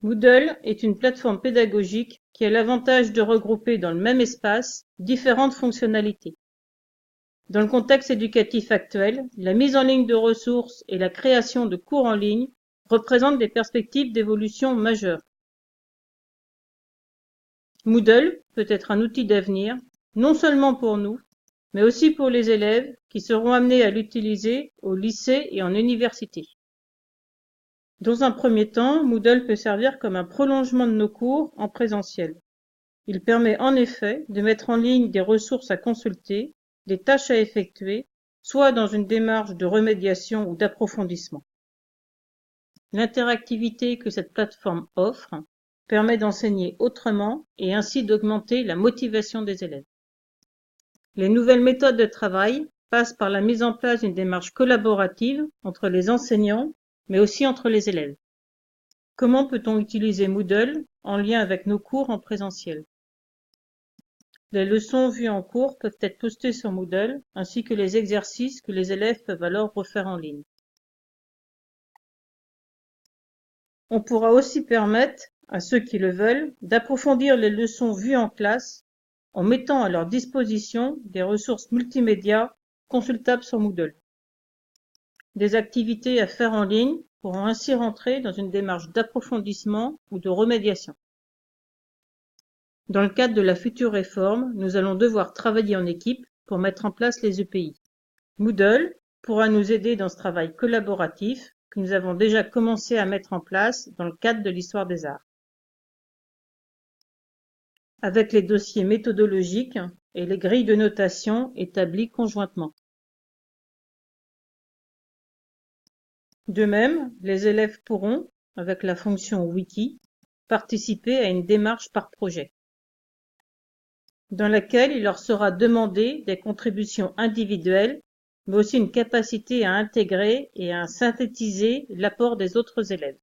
Moodle est une plateforme pédagogique qui a l'avantage de regrouper dans le même espace différentes fonctionnalités. Dans le contexte éducatif actuel, la mise en ligne de ressources et la création de cours en ligne représentent des perspectives d'évolution majeures. Moodle peut être un outil d'avenir, non seulement pour nous, mais aussi pour les élèves qui seront amenés à l'utiliser au lycée et en université. Dans un premier temps, Moodle peut servir comme un prolongement de nos cours en présentiel. Il permet en effet de mettre en ligne des ressources à consulter, des tâches à effectuer, soit dans une démarche de remédiation ou d'approfondissement. L'interactivité que cette plateforme offre permet d'enseigner autrement et ainsi d'augmenter la motivation des élèves. Les nouvelles méthodes de travail passent par la mise en place d'une démarche collaborative entre les enseignants, mais aussi entre les élèves. Comment peut-on utiliser Moodle en lien avec nos cours en présentiel? Les leçons vues en cours peuvent être postées sur Moodle, ainsi que les exercices que les élèves peuvent alors refaire en ligne. On pourra aussi permettre à ceux qui le veulent d'approfondir les leçons vues en classe en mettant à leur disposition des ressources multimédia consultables sur Moodle. Des activités à faire en ligne pourront ainsi rentrer dans une démarche d'approfondissement ou de remédiation. Dans le cadre de la future réforme, nous allons devoir travailler en équipe pour mettre en place les EPI. Moodle pourra nous aider dans ce travail collaboratif que nous avons déjà commencé à mettre en place dans le cadre de l'histoire des arts. Avec les dossiers méthodologiques et les grilles de notation établies conjointement. De même, les élèves pourront, avec la fonction Wiki, participer à une démarche par projet, dans laquelle il leur sera demandé des contributions individuelles, mais aussi une capacité à intégrer et à synthétiser l'apport des autres élèves.